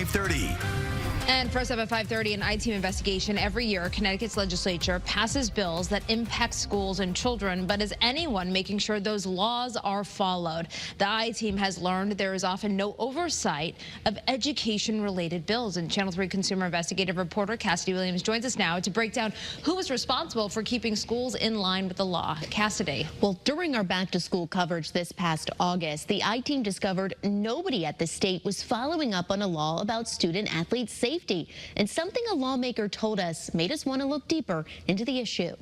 5:30. And first up at 5:30, an I-Team investigation. Every year, Connecticut's legislature passes bills that impact schools and children, but is anyone making sure those laws are followed? The I-Team has learned there is often no oversight of education-related bills. And Channel 3 consumer investigative reporter Cassidy Williams joins us now to break down who is responsible for keeping schools in line with the law. Cassidy. Well, during our back-to-school coverage this past August, the I-Team discovered nobody at the state was following up on a law about student-athlete safety. And something a lawmaker told us made us want to look deeper into the issue.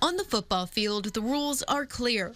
On the football field, the rules are clear.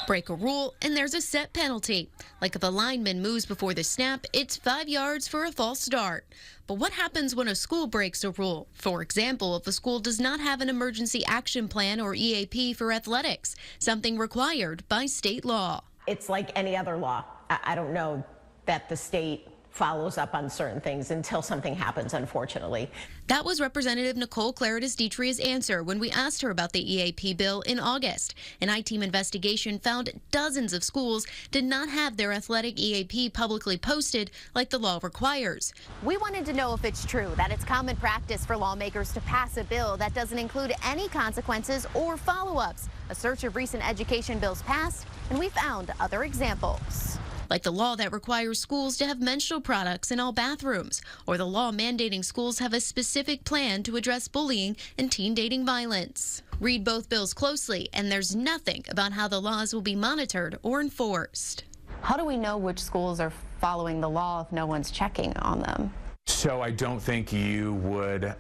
Break a rule, and there's a set penalty. Like if a lineman moves before the snap, it's 5 yards for a false start. But what happens when a school breaks a rule? For example, if a school does not have an emergency action plan or EAP for athletics, something required by state law. It's like any other law. I don't know that the state follows up on certain things until something happens, unfortunately. That was Representative Nicole Claridis-Detria's answer when we asked her about the EAP bill in August. An I-Team investigation found dozens of schools did not have their athletic EAP publicly posted like the law requires. We wanted to know if it's true that it's common practice for lawmakers to pass a bill that doesn't include any consequences or follow-ups. A search of recent education bills passed, and we found other examples. Like the law that requires schools to have menstrual products in all bathrooms, or the law mandating schools have a specific plan to address bullying and teen dating violence. Read both bills closely, and there's nothing about how the laws will be monitored or enforced. How do we know which schools are following the law if no one's checking on them? So I don't think you would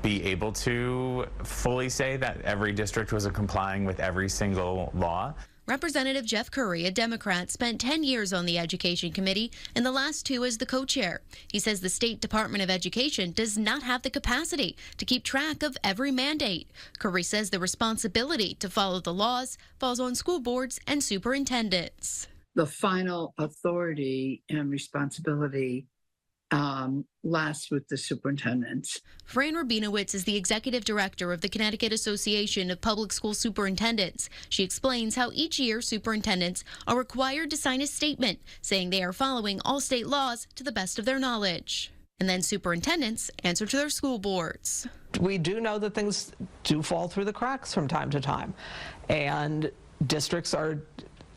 be able to fully say that every district was complying with every single law. Representative Jeff Curry, a Democrat, spent 10 years on the Education Committee and the last 2 as the co-chair. He says the State Department of Education does not have the capacity to keep track of every mandate. Curry says the responsibility to follow the laws falls on school boards and superintendents. The final authority and responsibility lasts with the superintendents. Fran Rabinowitz is the executive director of the Connecticut Association of Public School Superintendents. She explains how each year superintendents are required to sign a statement saying they are following all state laws to the best of their knowledge. And then superintendents answer to their school boards. We do know that things do fall through the cracks from time to time, and districts are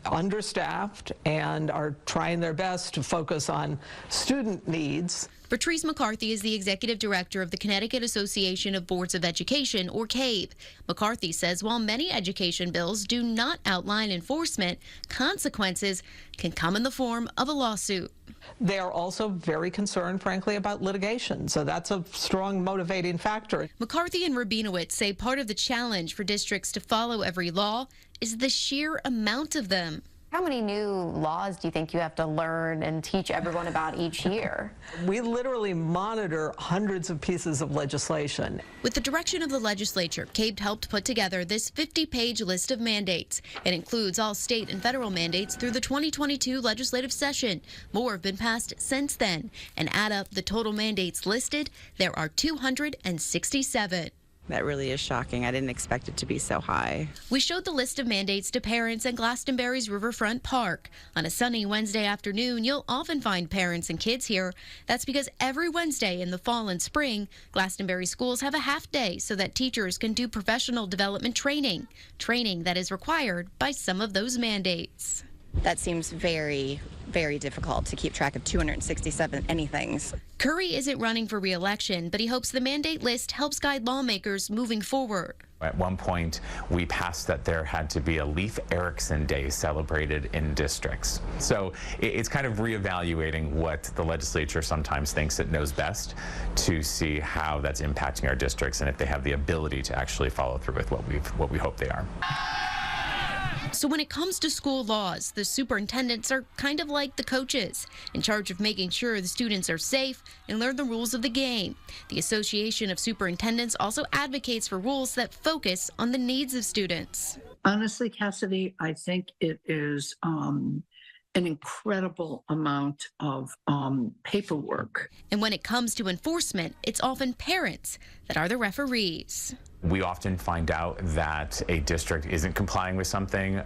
understaffed and are trying their best to focus on student needs. Patrice McCarthy is the executive director of the Connecticut Association of Boards of Education, or CABE. McCarthy says while many education bills do not outline enforcement, consequences can come in the form of a lawsuit. They are also very concerned, frankly, about litigation, so that's a strong motivating factor. McCarthy and Rabinowitz say part of the challenge for districts to follow every law is the sheer amount of them. How many new laws do you think you have to learn and teach everyone about each year? We literally monitor hundreds of pieces of legislation. With the direction of the legislature, CABE helped put together this 50-page list of mandates. It includes all state and federal mandates through the 2022 legislative session. More have been passed since then. And add up the total mandates listed, there are 267. That really is shocking. I didn't expect it to be so high. We showed the list of mandates to parents in Glastonbury's Riverfront Park. On a sunny Wednesday afternoon, you'll often find parents and kids here. That's because every Wednesday in the fall and spring, Glastonbury schools have a half day so that teachers can do professional development training that is required by some of those mandates. That seems very, very difficult to keep track of 267 anythings. Curry isn't running for re-election, but he hopes the mandate list helps guide lawmakers moving forward. At one point, we passed that there had to be a Leif Erikson Day celebrated in districts. So it's kind of reevaluating what the legislature sometimes thinks it knows best to see how that's impacting our districts and if they have the ability to actually follow through with what we hope they are. So when it comes to school laws, the superintendents are kind of like the coaches, in charge of making sure the students are safe and learn the rules of the game. The Association of Superintendents also advocates for rules that focus on the needs of students. Honestly, Cassidy, I think it is an incredible amount of paperwork. And when it comes to enforcement, it's often parents that are the referees. We often find out that a district isn't complying with something,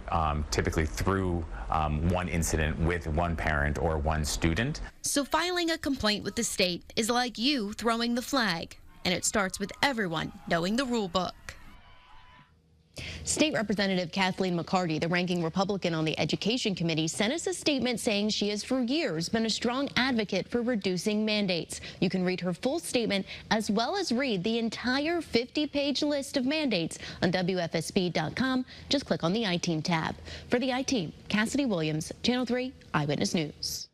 typically through one incident with one parent or one student. So filing a complaint with the state is like you throwing the flag, and it starts with everyone knowing the rule book. State Representative Kathleen McCarty, the ranking Republican on the Education Committee, sent us a statement saying she has for years been a strong advocate for reducing mandates. You can read her full statement as well as read the entire 50-page list of mandates on WFSB.com. Just click on the I-Team tab. For the I-Team, Cassidy Williams, Channel 3 Eyewitness News.